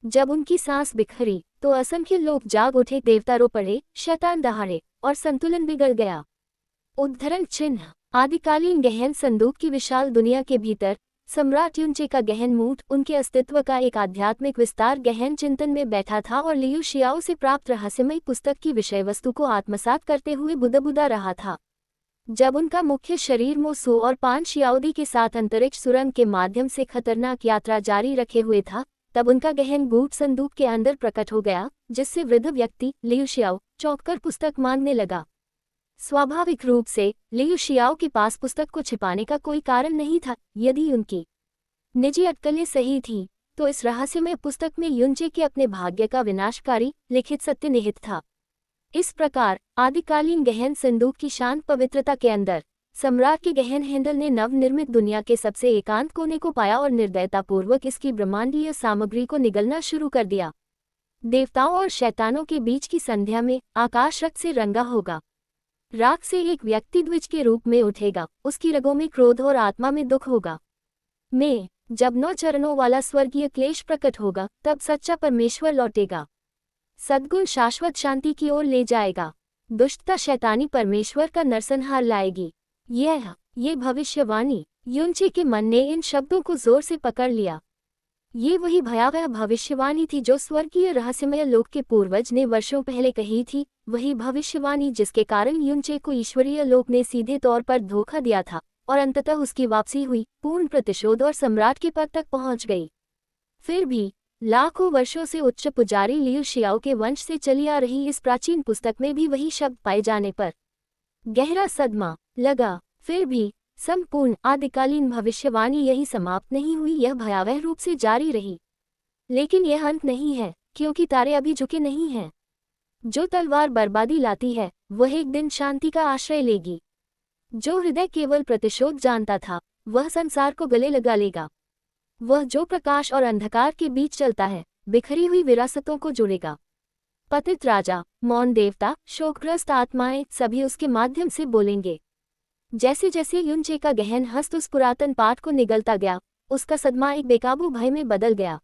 जब उनकी सांस बिखरी तो असंख्य लोग जाग उठे, देवता रो पड़े, शैतान दहाड़े और संतुलन बिगड़ गया। उद्धरण चिन्ह। आदिकालीन गहन संदूक की विशाल दुनिया के भीतर सम्राट युनचे का गहन मूड उनके अस्तित्व का एक आध्यात्मिक विस्तार गहन चिंतन में बैठा था और लियू शियाओ से प्राप्त रहस्यमय पुस्तक की विषय वस्तु को आत्मसात करते हुए बुदबुदा रहा था। जब उनका मुख्य शरीर मोसू और पान शियाओदी के साथ अंतरिक्ष सुरंग के माध्यम से खतरनाक यात्रा जारी रखे हुए था, तब उनका गहन गूढ़ संदूक के अंदर प्रकट हो गया, जिससे वृद्ध व्यक्ति लियू शियाओ चौंककर पुस्तक मांगने लगा। स्वाभाविक रूप से लियू शियाओ के पास पुस्तक को छिपाने का कोई कारण नहीं था। यदि उनकी निजी अटकलें सही थीं, तो इस रहस्यमय पुस्तक में युनचे के अपने भाग्य का विनाशकारी लिखित सत्य निहित था। इस प्रकार आदिकालीन गहन संदूक की शांत पवित्रता के अंदर सम्राट के गहन हैंडल ने नवनिर्मित दुनिया के सबसे एकांत कोने को पाया और निर्दयतापूर्वक इसकी ब्रह्मांडीय सामग्री को निगलना शुरू कर दिया। देवताओं और शैतानों के बीच की संध्या में आकाश रक्त से रंगा होगा। राख से एक व्यक्ति द्विज के रूप में उठेगा, उसकी रगों में क्रोध और आत्मा में दुख होगा। जब 9 चरणों वाला स्वर्गीय क्लेश प्रकट होगा, तब सच्चा परमेश्वर लौटेगा। सद्गुण शाश्वत शांति की ओर ले जाएगा। दुष्टता शैतानी परमेश्वर का नरसंहार लाएगी। ये भविष्यवाणी। युनचे के मन ने इन शब्दों को जोर से पकड़ लिया। ये वही भयावह भविष्यवाणी थी जो स्वर्गीय रहस्यमय लोक के पूर्वज ने वर्षों पहले कही थी, वही भविष्यवाणी जिसके कारण युनचे को ईश्वरीय लोक ने सीधे तौर पर धोखा दिया था और अंततः उसकी वापसी हुई, पूर्ण प्रतिशोध और सम्राट के पद तक पहुंच गई। फिर भी लाखों वर्षों से उच्च पुजारी लियू शियाओ के वंश से चली आ रही इस प्राचीन पुस्तक में भी वही शब्द पाए जाने पर गहरा सदमा लगा। फिर भी संपूर्ण आदिकालीन भविष्यवाणी यही समाप्त नहीं हुई, यह भयावह रूप से जारी रही। लेकिन यह अंत नहीं है, क्योंकि तारे अभी झुके नहीं हैं। जो तलवार बर्बादी लाती है, वह एक दिन शांति का आश्रय लेगी। जो हृदय केवल प्रतिशोध जानता था, वह संसार को गले लगा लेगा। वह जो प्रकाश और अंधकार के बीच चलता है, बिखरी हुई विरासतों को जोड़ेगा। पतित राजा, मौन देवता, शोकग्रस्त आत्माएं सभी उसके माध्यम से बोलेंगे। जैसे जैसे युनचे का गहन हस्त उस पुरातन पाठ को निगलता गया, उसका सदमा एक बेकाबू भय में बदल गया।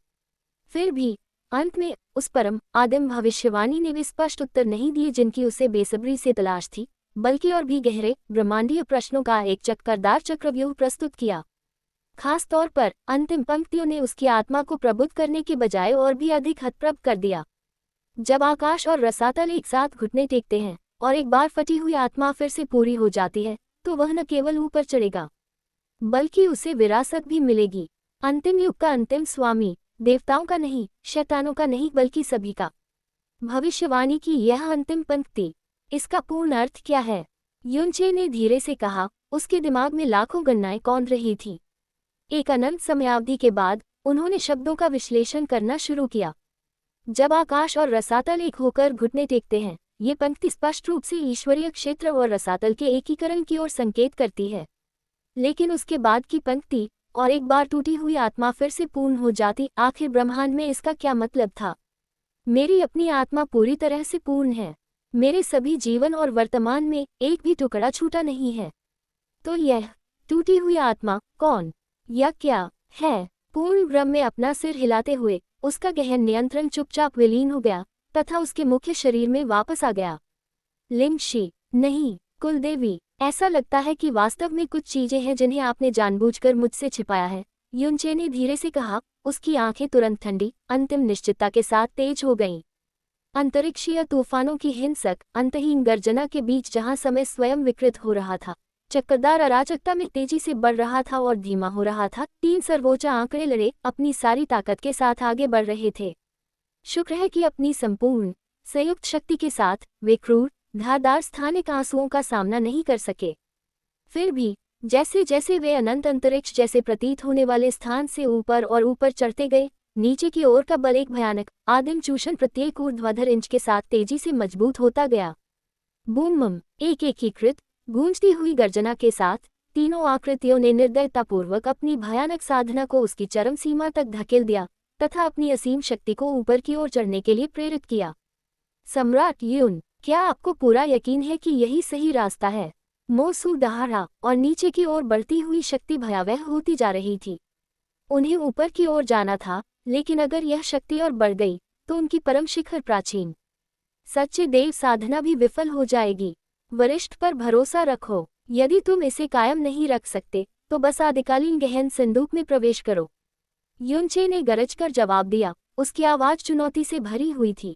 फिर भी अंत में उस परम आदिम भविष्यवाणी ने वे स्पष्ट उत्तर नहीं दिए जिनकी उसे बेसब्री से तलाश थी, बल्कि और भी गहरे ब्रह्मांडीय प्रश्नों का एक चक्करदार चक्रव्यूह प्रस्तुत किया। खास तौर पर अंतिम पंक्तियों ने उसकी आत्मा को प्रबुद्ध करने के बजाय और भी अधिक हतप्रभ कर दिया। जब आकाश और रसातल एक साथ घुटने टेकते हैं और एक बार फटी हुई आत्मा फिर से पूरी हो जाती है, तो वह न केवल ऊपर चढ़ेगा, बल्कि उसे विरासत भी मिलेगी। अंतिम युग का अंतिम स्वामी देवताओं का नहीं, शैतानों का नहीं, बल्कि सभी का। भविष्यवाणी की यह अंतिम पंक्ति, इसका पूर्ण अर्थ क्या है? युनचे ने धीरे से कहा। उसके दिमाग में लाखों गणनाएं कौंध रही थीं। एक अनंत समयावधि के बाद उन्होंने शब्दों का विश्लेषण करना शुरू किया। जब आकाश और रसातल एक होकर घुटने टेकते हैं, ये पंक्ति स्पष्ट रूप से ईश्वरीय क्षेत्र और रसातल के एकीकरण की ओर संकेत करती है। लेकिन उसके बाद की पंक्ति, और एक बार टूटी हुई आत्मा फिर से पूर्ण हो जाती। आखिर ब्रह्मांड में इसका क्या मतलब था? मेरी अपनी आत्मा पूरी तरह से पूर्ण है। मेरे सभी जीवन और वर्तमान में एक भी टुकड़ा छूटा नहीं है। तो यह टूटी हुई आत्मा कौन या क्या है? पूर्ण ब्रह्म में अपना सिर हिलाते हुए उसका गहन नियंत्रण चुपचाप विलीन हो गया तथा उसके मुख्य शरीर में वापस आ गया। लिंगशी, नहीं कुलदेवी, ऐसा लगता है कि वास्तव में कुछ चीजें हैं जिन्हें आपने जानबूझकर मुझसे छिपाया है, युनचे ने धीरे से कहा। उसकी आंखें तुरंत ठंडी, अंतिम निश्चितता के साथ तेज हो गईं। अंतरिक्षीय तूफानों की हिंसक, अंतहीन गर्जना के बीच जहां समय स्वयं विकृत हो रहा था, चक्करदार अराजकता में तेजी से बढ़ रहा था और धीमा हो रहा था, 3 सर्वोच्च आंकड़े लड़े अपनी सारी ताकत के साथ आगे बढ़ रहे थे। शुक्र है कि अपनी संपूर्ण संयुक्त शक्ति के साथ वे क्रूर, धारदार स्थानिक आंसुओं का सामना नहीं कर सके। फिर भी जैसे जैसे वे अनंत अंतरिक्ष जैसे प्रतीत होने वाले स्थान से ऊपर और ऊपर चढ़ते गए, नीचे की ओर का बल एक भयानक आदिम चूषण प्रत्येक ऊर्ध्वाधर इंच के साथ तेजी से मजबूत होता गया। बूम, एक एकीकृत गूंजती हुई गर्जना के साथ तीनों आकृतियों ने निर्दयतापूर्वक अपनी भयानक साधना को उसकी चरम सीमा तक धकेल दिया तथा अपनी असीम शक्ति को ऊपर की ओर चढ़ने के लिए प्रेरित किया। सम्राट युन, क्या आपको पूरा यकीन है कि यही सही रास्ता है? मोसू दहाड़ा और नीचे की ओर बढ़ती हुई शक्ति भयावह होती जा रही थी। उन्हें ऊपर की ओर जाना था, लेकिन अगर यह शक्ति और बढ़ गई तो उनकी परम शिखर प्राचीन सच्चे देव साधना भी विफल हो जाएगी। वरिष्ठ पर भरोसा रखो। यदि तुम इसे कायम नहीं रख सकते तो बस आदिकालीन गहन संदूक में प्रवेश करो। युनचे ने गरजकर जवाब दिया। उसकी आवाज चुनौती से भरी हुई थी।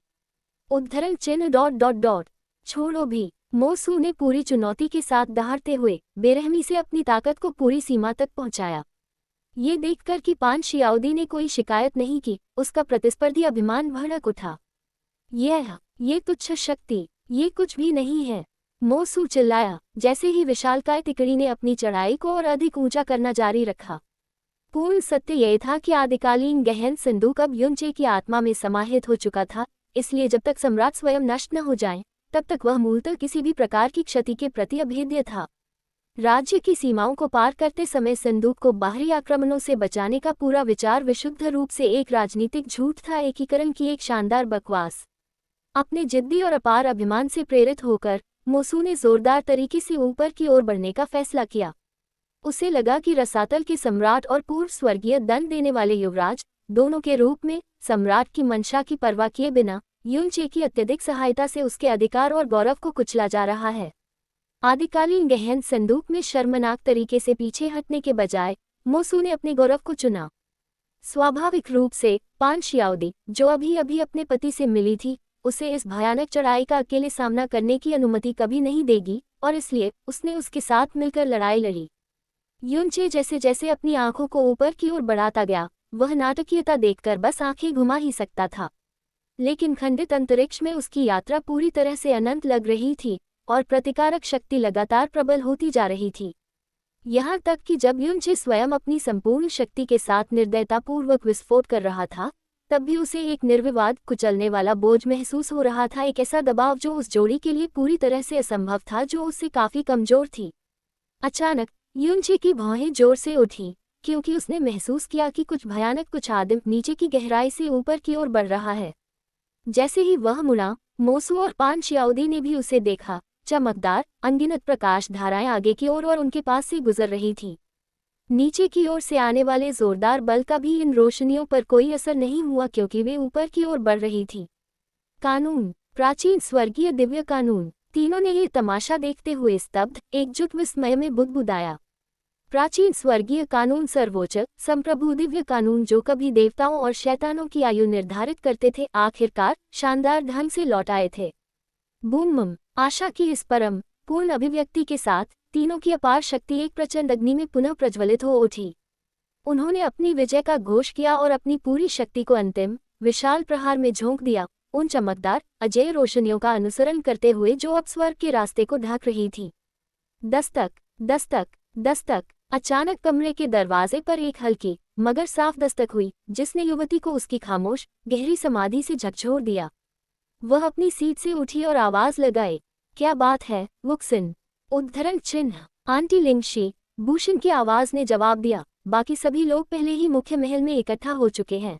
उद्धरण चिन्ह ... छोड़ो भी। मोसू ने पूरी चुनौती के साथ दहाड़ते हुए बेरहमी से अपनी ताकत को पूरी सीमा तक पहुंचाया। ये देखकर कि पान शियाओदी ने कोई शिकायत नहीं की, उसका प्रतिस्पर्धी अभिमान भड़क उठा। ये तुच्छ शक्ति, ये कुछ भी नहीं है, मोसू चिल्लाया, जैसे ही विशालकाय तिकड़ी ने अपनी चढ़ाई को और अधिक ऊंचा करना जारी रखा। पूर्ण सत्य यह था कि आदिकालीन गहन संदूक अब युनचे की आत्मा में समाहित हो चुका था, इसलिए जब तक सम्राट स्वयं नष्ट न हो जाए तब तक वह मूलतः किसी भी प्रकार की क्षति के प्रति अभेद्य था। राज्य की सीमाओं को पार करते समय संदूक को बाहरी आक्रमणों से बचाने का पूरा विचार विशुद्ध रूप से एक राजनीतिक झूठ था, एकीकरण की एक शानदार बकवास। अपने जिद्दी और अपार अभिमान से प्रेरित होकर मोसू ने जोरदार तरीके से ऊपर की ओर बढ़ने का फैसला किया। उसे लगा कि रसातल के सम्राट और पूर्व स्वर्गीय दंड देने वाले युवराज दोनों के रूप में सम्राट की मंशा की परवाह किए बिना युनचे की अत्यधिक सहायता से उसके अधिकार और गौरव को कुचला जा रहा है। आदिकालीन गहन संदूक में शर्मनाक तरीके से पीछे हटने के बजाय मोसू ने अपने गौरव को चुना। स्वाभाविक रूप से पान शियाओदी, जो अभी अभी अपने पति से मिली थी, उसे इस भयानक चढ़ाई का अकेले सामना करने की अनुमति कभी नहीं देगी और इसलिए उसने उसके साथ मिलकर लड़ाई लड़ी। युनचे जैसे जैसे अपनी आंखों को ऊपर की ओर बढ़ाता गया, वह नाटकीयता देखकर बस आंखें घुमा ही सकता था। लेकिन खंडित अंतरिक्ष में उसकी यात्रा पूरी तरह से अनंत लग रही थी और प्रतिकारक शक्ति लगातार प्रबल होती जा रही थी। यहाँ तक कि जब युनचे स्वयं अपनी संपूर्ण शक्ति के साथ निर्दयतापूर्वक विस्फोट कर रहा था, तब भी उसे एक निर्विवाद कुचलने वाला बोझ महसूस हो रहा था, एक ऐसा दबाव जो उस जोड़ी के लिए पूरी तरह से असंभव था, जो उससे काफी कमजोर थी। अचानक युनचे की भौहें जोर से उठी, क्योंकि उसने महसूस किया कि कुछ भयानक, कुछ आदिम नीचे की गहराई से ऊपर की ओर बढ़ रहा है। जैसे ही वह मुड़ा, मोसू और पान शियाओदी ने भी उसे देखा। चमकदार, अनगिनत प्रकाश धाराएं आगे की ओर और उनके पास से गुजर रही थीं। नीचे की ओर से आने वाले जोरदार बल का भी इन रोशनियों पर कोई असर नहीं हुआ, क्योंकि वे ऊपर की ओर बढ़ रही थी। कानून, प्राचीन स्वर्गीय दिव्य कानून। तीनों ने ये तमाशा देखते हुए स्तब्ध, एकजुट विस्मय में बुदबुदाया। प्राचीन स्वर्गीय कानून, सर्वोच्च संप्रभु दिव्य कानून जो कभी देवताओं और शैतानों की आयु निर्धारित करते थे, आखिरकार शानदार ढंग से लौट आए थे। बूम, आशा की इस परम पूर्ण अभिव्यक्ति के साथ तीनों की अपार शक्ति एक प्रचंड अग्नि में पुनः प्रज्वलित हो उठी। उन्होंने अपनी विजय का घोष किया और अपनी पूरी शक्ति को अंतिम विशाल प्रहार में झोंक दिया, उन चमकदार अजय रोशनियों का अनुसरण करते हुए जो अब स्वर्ग के रास्ते को ढक रही थी। दस्तक, दस्तक, दस्तक। अचानक कमरे के दरवाजे पर एक हल्की मगर साफ दस्तक हुई, जिसने युवती को उसकी खामोश गहरी समाधि से झकझोर दिया। वह अपनी सीट से उठी और आवाज लगाए, क्या बात है वुक्सिन? उद्धरण चिन्ह आंटी लिंगशी, भूषण की आवाज ने जवाब दिया। बाकी सभी लोग पहले ही मुख्य महल में इकट्ठा हो चुके हैं।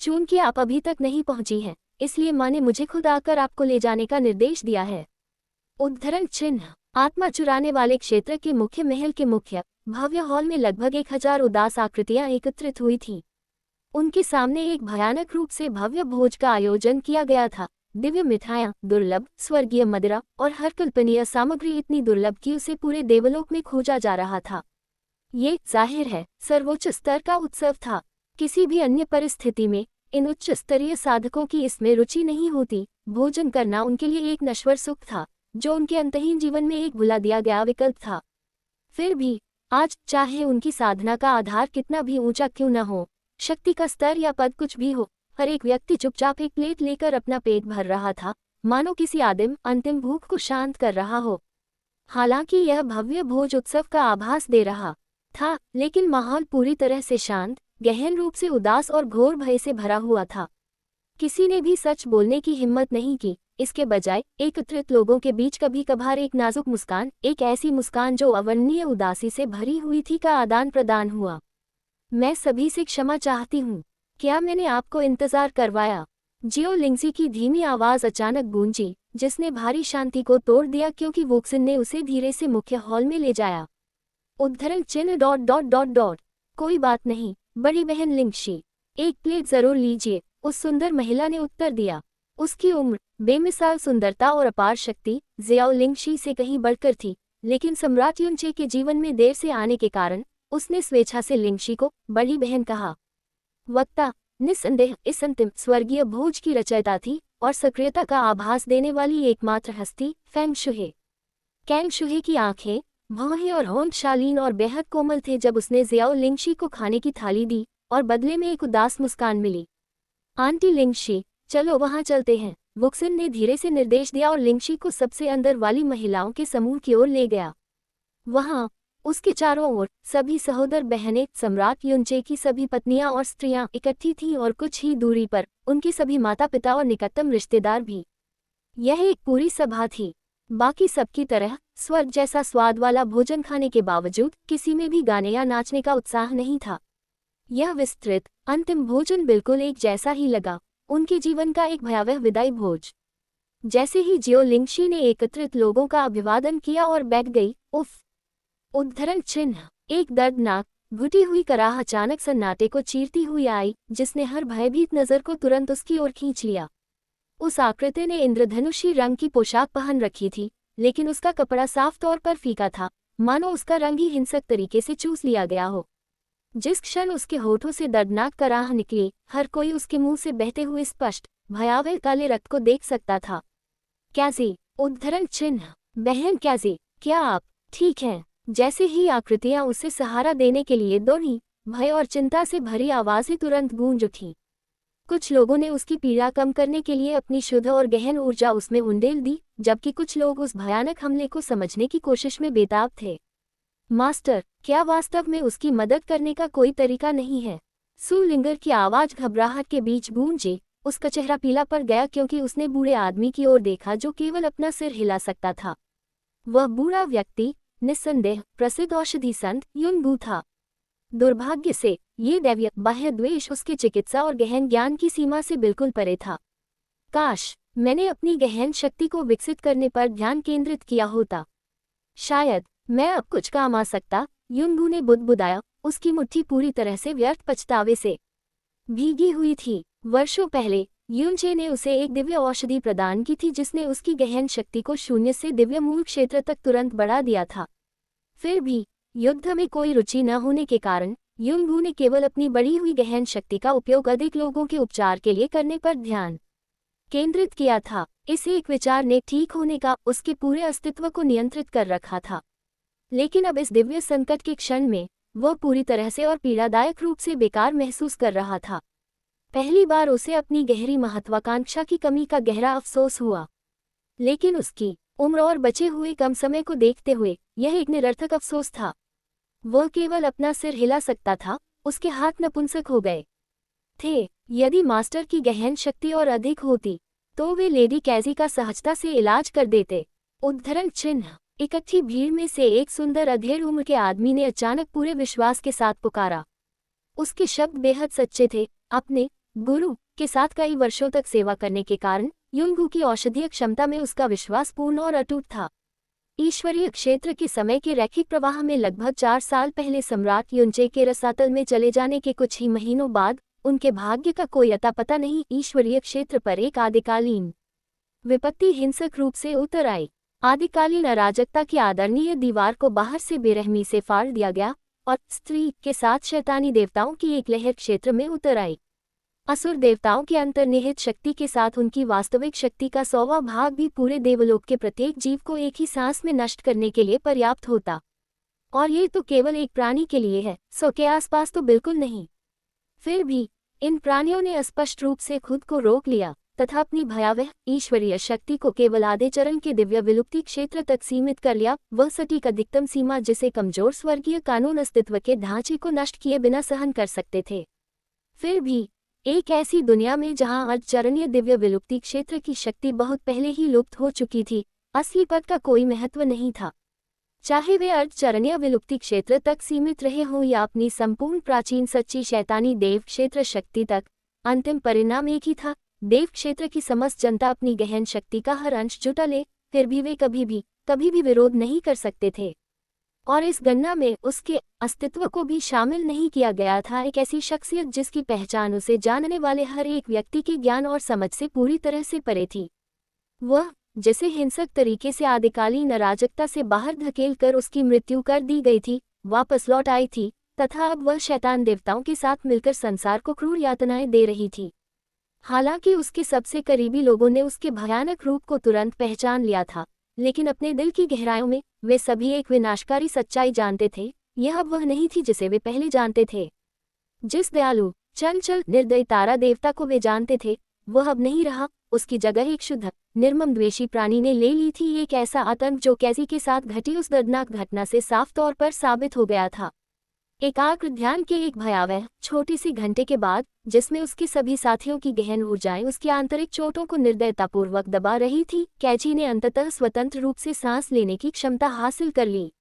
चूंकि आप अभी तक नहीं पहुंची हैं, इसलिए माँ ने मुझे खुद आकर आपको ले जाने का निर्देश दिया है। उद्धरण चिन्ह। आत्मा चुराने वाले क्षेत्र के मुख्य महल के मुख्य भव्य हॉल में लगभग 1000 उदास आकृतियां एकत्रित हुई थीं। उनके सामने एक भयानक रूप से भव्य भोज का आयोजन किया गया था। दिव्य मिठाइयां, दुर्लभ स्वर्गीय मदिरा और हर कल्पनीय सामग्री इतनी दुर्लभ कि उसे पूरे देवलोक में खोजा जा रहा था। ये जाहिर है सर्वोच्च स्तर का उत्सव था। किसी भी अन्य परिस्थिति में इन उच्च स्तरीय साधकों की इसमें रुचि नहीं होती। भोजन करना उनके लिए एक नश्वर सुख था, जो उनके अंतहीन जीवन में एक भुला दिया गया विकल्प था। फिर भी आज, चाहे उनकी साधना का आधार कितना भी ऊंचा क्यों न हो, शक्ति का स्तर या पद कुछ भी हो, हर एक व्यक्ति चुपचाप एक प्लेट लेकर अपना पेट भर रहा था, मानो किसी आदिम अंतिम भूख को शांत कर रहा हो। हालांकि यह भव्य भोज उत्सव का आभास दे रहा था, लेकिन माहौल पूरी तरह से शांत, गहन रूप से उदास और घोर भय से भरा हुआ था। किसी ने भी सच बोलने की हिम्मत नहीं की। इसके बजाय एकत्रित लोगों के बीच कभी कभार एक नाजुक मुस्कान, एक ऐसी मुस्कान जो अवर्णनीय उदासी से भरी हुई थी, का आदान प्रदान हुआ। मैं सभी से क्षमा चाहती हूँ। क्या मैंने आपको इंतजार करवाया? जियो लिंगजी की धीमी आवाज अचानक गूंजी, जिसने भारी शांति को तोड़ दिया क्योंकि वोक्सिन ने उसे धीरे से मुख्य हॉल में ले जाया। उद्धरण चिन्ह ... कोई बात नहीं बड़ी बहन लिंगशी, एक प्लेट जरूर लीजिए, उस सुंदर महिला ने उत्तर दिया। उसकी उम्र, बेमिसाल सुंदरता और अपार शक्ति जियाओ लिंगशी से कहीं बढ़कर थी, लेकिन सम्राट युनचे के जीवन में देर से आने के कारण उसने स्वेच्छा से लिंगशी को बड़ी बहन कहा। वक्ता निस्संदेह इस अंतिम स्वर्गीय भोज की रचयिता थी और सक्रियता का आभास देने वाली एकमात्र हस्ती फेंग शुहे। कैंग शुहे की आंखें भौहें और होंठ शालीन और बेहद कोमल थे जब उसने जियाओ लिंगशी को खाने की थाली दी और बदले में एक उदास मुस्कान मिली। आंटी लिंगशी, चलो वहां चलते हैं, वोक्सिन ने धीरे से निर्देश दिया और लिंगशी को सबसे अंदर वाली महिलाओं के समूह की ओर ले गया। वहां उसके चारों ओर सभी सहोदर बहनें, सम्राट युनचे की सभी पत्नियां और स्त्रियां इकट्ठी थीं और कुछ ही दूरी पर उनके सभी माता पिता और निकटतम रिश्तेदार भी। यह एक पूरी सभा थी। बाकी सबकी तरह स्वर्ग जैसा स्वाद वाला भोजन खाने के बावजूद किसी में भी गाने या नाचने का उत्साह नहीं था। यह विस्तृत अंतिम भोजन बिल्कुल एक जैसा ही लगा, उनके जीवन का एक भयावह विदाई भोज। जैसे ही जियो लिंगशी ने एकत्रित लोगों का अभिवादन किया और बैठ गई, उफ! उद्धरण चिन्ह। एक दर्दनाक घुटी हुई कराह अचानक सन्नाटे को चीरती हुई आई, जिसने हर भयभीत नजर को तुरंत उसकी ओर खींच लिया। उस आकृति ने इंद्रधनुषी रंग की पोशाक पहन रखी थी, लेकिन उसका कपड़ा साफ तौर पर फीका था, मानो उसका रंग ही हिंसक तरीके से चूस लिया गया हो। जिस क्षण उसके होठों से दर्दनाक कराह निकली, हर कोई उसके मुंह से बहते हुए स्पष्ट भयावह काले रक्त को देख सकता था। कैसी? उद्धरण चिन्ह। बहन कैसी, क्या आप ठीक हैं? जैसे ही आकृतियां उसे सहारा देने के लिए दौड़ी, भय और चिंता से भरी आवाजें तुरंत गूंज उठी। कुछ लोगों ने उसकी पीड़ा कम करने के लिए अपनी शुद्ध और गहन ऊर्जा उसमें उंडेल दी, जबकि कुछ लोग उस भयानक हमले को समझने की कोशिश में बेताब थे। मास्टर, क्या वास्तव में उसकी मदद करने का कोई तरीका नहीं है? सु लिंगर की आवाज घबराहट के बीच गूंजी। उसका चेहरा पीला पड़ गया क्योंकि उसने बूढ़े आदमी की ओर देखा जो केवल अपना सिर हिला सकता था। वह बूढ़ा व्यक्ति निस्संदेह प्रसिद्ध औषधि संत युनगू था। दुर्भाग्य से ये दैवीय बाह्य द्वेष उसके चिकित्सा और गहन ज्ञान की सीमा से बिल्कुल परे था। काश मैंने अपनी गहन शक्ति को विकसित करने पर ध्यान केंद्रित किया होता। शायद मैं अब कुछ काम आ सकता, युनगू ने बुदबुदाया, उसकी मुट्ठी पूरी तरह से व्यर्थ पछतावे से भीगी हुई थी। वर्षों पहले युनचे ने उसे एक दिव्य औषधि प्रदान की थी जिसने उसकी गहन शक्ति को शून्य से दिव्य मूल क्षेत्र तक तुरंत बढ़ा दिया था। फिर भी युद्ध में कोई रुचि न होने के कारण युनगू ने केवल अपनी बढ़ी हुई गहन शक्ति का उपयोग अधिक लोगों के उपचार के लिए करने पर ध्यान केंद्रित किया था। इस एक विचार ने ठीक होने का उसके पूरे अस्तित्व को नियंत्रित कर रखा था। लेकिन अब इस दिव्य संकट के क्षण में वह पूरी तरह से और पीड़ादायक रूप से बेकार महसूस कर रहा था। पहली बार उसे अपनी गहरी महत्वाकांक्षा की कमी का गहरा अफसोस हुआ। लेकिन उसकी उम्र और बचे हुए कम समय को देखते हुए यह एक निरर्थक अफसोस था। वह केवल अपना सिर हिला सकता था, उसके हाथ नपुंसक हो गए थे। यदि मास्टर की गहन शक्ति और अधिक होती तो वे लेडी कैजी का सहजता से इलाज कर देते। उद्धरण चिन्ह। इकट्ठी भीड़ में से एक सुंदर अधेड़ उम्र के आदमी ने अचानक पूरे विश्वास के साथ पुकारा। उसके शब्द बेहद सच्चे थे। अपने गुरु के साथ कई वर्षों तक सेवा करने के कारण युनगू की औषधीय क्षमता में उसका विश्वास पूर्ण और अटूट था। ईश्वरीय क्षेत्र के समय के रैखिक प्रवाह में लगभग 4 साल पहले सम्राट युनचे के रसातल में चले जाने के कुछ ही महीनों बाद उनके भाग्य का कोई अता पता नहीं ईश्वरीय क्षेत्र पर एक आदिकालीन विपत्ति हिंसक रूप से उतर आई। आदिकालीन अराजकता की आदरणीय दीवार को बाहर से बेरहमी से फाड़ दिया गया और स्त्री के साथ शैतानी देवताओं की एक लहर क्षेत्र में उतर आई। असुर देवताओं की अंतर्निहित शक्ति के साथ उनकी वास्तविक शक्ति का 100वां भाग भी पूरे देवलोक के प्रत्येक जीव को एक ही सांस में नष्ट करने के लिए पर्याप्त होता। और ये तो केवल एक प्राणी के लिए है, सो के आसपास तो बिल्कुल नहीं। फिर भी इन प्राणियों ने स्पष्ट रूप से खुद को रोक लिया तथा अपनी भयावह ईश्वरीय शक्ति को केवल आधे चरण के दिव्य विलुप्ति क्षेत्र तक सीमित कर लिया, वह सटीक अधिकतम सीमा जिसे कमजोर स्वर्गीय कानून अस्तित्व के ढांचे को नष्ट किए बिना सहन कर सकते थे। फिर भी एक ऐसी दुनिया में जहां अर्धचरणीय दिव्य विलुप्ति क्षेत्र की शक्ति बहुत पहले ही लुप्त हो चुकी थी, असली पद का कोई महत्व नहीं था। चाहे वे अर्धचरणीय विलुप्ति क्षेत्र तक सीमित रहे हों या अपनी संपूर्ण प्राचीन सच्ची शैतानी देव क्षेत्र शक्ति तक, अंतिम परिणाम एक ही था। देव क्षेत्र की समस्त जनता अपनी गहन शक्ति का हर अंश जुटा ले, फिर भी वे कभी भी विरोध नहीं कर सकते थे। और इस गणना में उसके अस्तित्व को भी शामिल नहीं किया गया था, एक ऐसी शख्सियत जिसकी पहचान उसे जानने वाले हर एक व्यक्ति के ज्ञान और समझ से पूरी तरह से परे थी। वह जिसे हिंसक तरीके से आदिकालीन अराजकता से बाहर धकेल कर उसकी मृत्यु कर दी गई थी, वापस लौट आई थी तथा अब वह शैतान देवताओं के साथ मिलकर संसार को क्रूर यातनाएं दे रही थी। हालांकि उसके सबसे करीबी लोगों ने उसके भयानक रूप को तुरंत पहचान लिया था, लेकिन अपने दिल की गहराइयों में वे सभी एक विनाशकारी सच्चाई जानते थे। यह अब वह नहीं थी जिसे वे पहले जानते थे। जिस दयालु चंचल निर्दयी तारा देवता को वे जानते थे, वह अब नहीं रहा। उसकी जगह एक शुद्ध निर्मम द्वेषी प्राणी ने ले ली थी, एक ऐसा आतंक जो कैसी के साथ घटी उस दर्दनाक घटना से साफ तौर पर साबित हो गया था। एकाग्र ध्यान के एक भयावह छोटी सी घंटे के बाद, जिसमें उसके सभी साथियों की गहन ऊर्जाएं उसकी आंतरिक चोटों को निर्दयतापूर्वक दबा रही थी, कैची ने अंततः स्वतंत्र रूप से सांस लेने की क्षमता हासिल कर ली।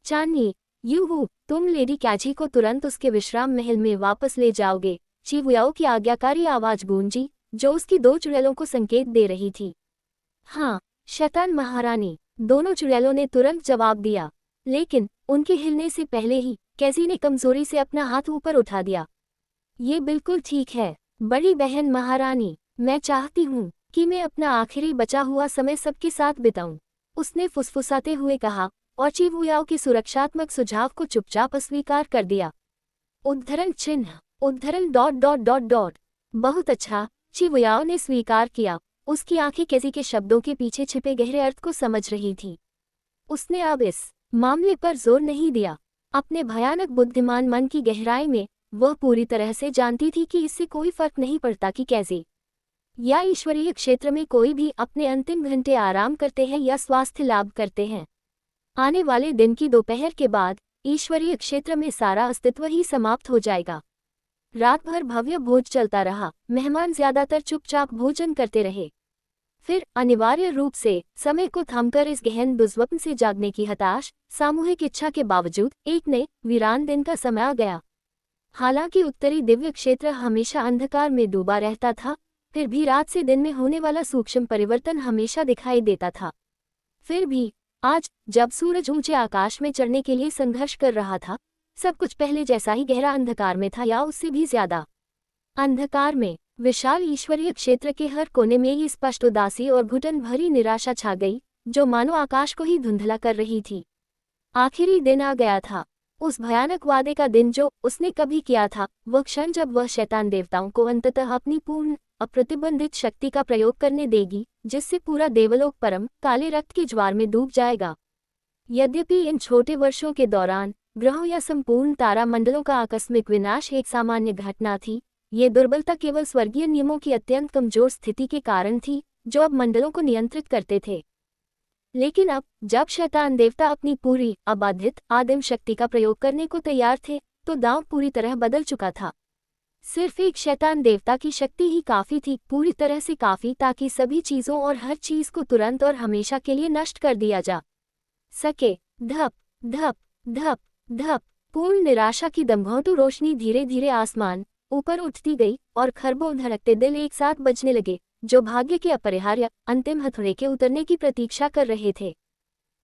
चांदनी, यूहू, तुम लेडी कैची को तुरंत उसके विश्राम महल में वापस ले जाओगे। चिवुयाओ की आज्ञाकारी आवाज गूंजी, जो उसकी 2 चुड़ैलों को संकेत दे रही थी। हाँ, शैतान महारानी, दोनों चुड़ैलों ने तुरंत जवाब दिया, लेकिन उनके हिलने से पहले ही कैसी ने कमजोरी से अपना हाथ ऊपर उठा दिया। ये बिल्कुल ठीक है बड़ी बहन महारानी, मैं चाहती हूँ कि मैं अपना आखिरी बचा हुआ समय सबके साथ बिताऊं, उसने फुसफुसाते हुए कहा और चिवुयाओ के सुरक्षात्मक सुझाव को चुपचाप अस्वीकार कर दिया। उद्धरण चिन्ह उद्धरण ... बहुत अच्छा, चिवुयाओ ने स्वीकार किया। उसकी आंखें कैसी के शब्दों के पीछे छिपे गहरे अर्थ को समझ रही थी। उसने अब इस मामले पर जोर नहीं दिया। अपने भयानक बुद्धिमान मन की गहराई में वह पूरी तरह से जानती थी कि इससे कोई फर्क नहीं पड़ता कि कैसे या ईश्वरीय क्षेत्र में कोई भी अपने अंतिम घंटे आराम करते हैं या स्वास्थ्य लाभ करते हैं। आने वाले दिन की दोपहर के बाद ईश्वरीय क्षेत्र में सारा अस्तित्व ही समाप्त हो जाएगा। रात भर भव्य भोज चलता रहा। मेहमान ज्यादातर चुपचाप भोजन करते रहे। फिर अनिवार्य रूप से समय को थमकर इस गहन दुर्स्वप्न से जागने की हताश सामूहिक इच्छा के बावजूद एक नए वीरान दिन का समय आ गया। हालांकि उत्तरी दिव्य क्षेत्र हमेशा अंधकार में डूबा रहता था, फिर भी रात से दिन में होने वाला सूक्ष्म परिवर्तन हमेशा दिखाई देता था। फिर भी आज, जब सूरज ऊंचे आकाश में चढ़ने के लिए संघर्ष कर रहा था, सब कुछ पहले जैसा ही गहरा अंधकार में था या उससे भी ज्यादा अंधकार में। विशाल ईश्वरीय क्षेत्र के हर कोने में ये स्पष्ट उदासी और घुटन भरी निराशा छा गई, जो मानो आकाश को ही धुंधला कर रही थी। आखिरी दिन आ गया था, उस भयानक वादे का दिन जो उसने कभी किया था, वह क्षण जब वह शैतान देवताओं को अंततः अपनी पूर्ण अप्रतिबंधित शक्ति का प्रयोग करने देगी, जिससे पूरा देवलोक परम काले रक्त की ज्वार में डूब जाएगा। यद्यपि इन छोटे वर्षों के दौरान ग्रहों या संपूर्ण तारा मंडलों का आकस्मिक विनाश एक सामान्य घटना थी, ये दुर्बलता केवल स्वर्गीय नियमों की अत्यंत कमजोर स्थिति के कारण थी, जो अब मंडलों को नियंत्रित करते थे। लेकिन अब, जब शैतान देवता अपनी पूरी अबाधित आदिम शक्ति का प्रयोग करने को तैयार थे, तो दांव पूरी तरह बदल चुका था। सिर्फ एक शैतान देवता की शक्ति ही काफी थी, पूरी तरह से काफी, ताकि सभी चीजों और हर चीज को तुरंत और हमेशा के लिए नष्ट कर दिया जा सके। धप धप धप धप। पूर्ण निराशा की दमघोंटू रोशनी धीरे धीरे आसमान ऊपर उठती गई और खरबों धड़कते दिल एक साथ बजने लगे, जो भाग्य के अपरिहार्य अंतिम हथौड़े के उतरने की प्रतीक्षा कर रहे थे।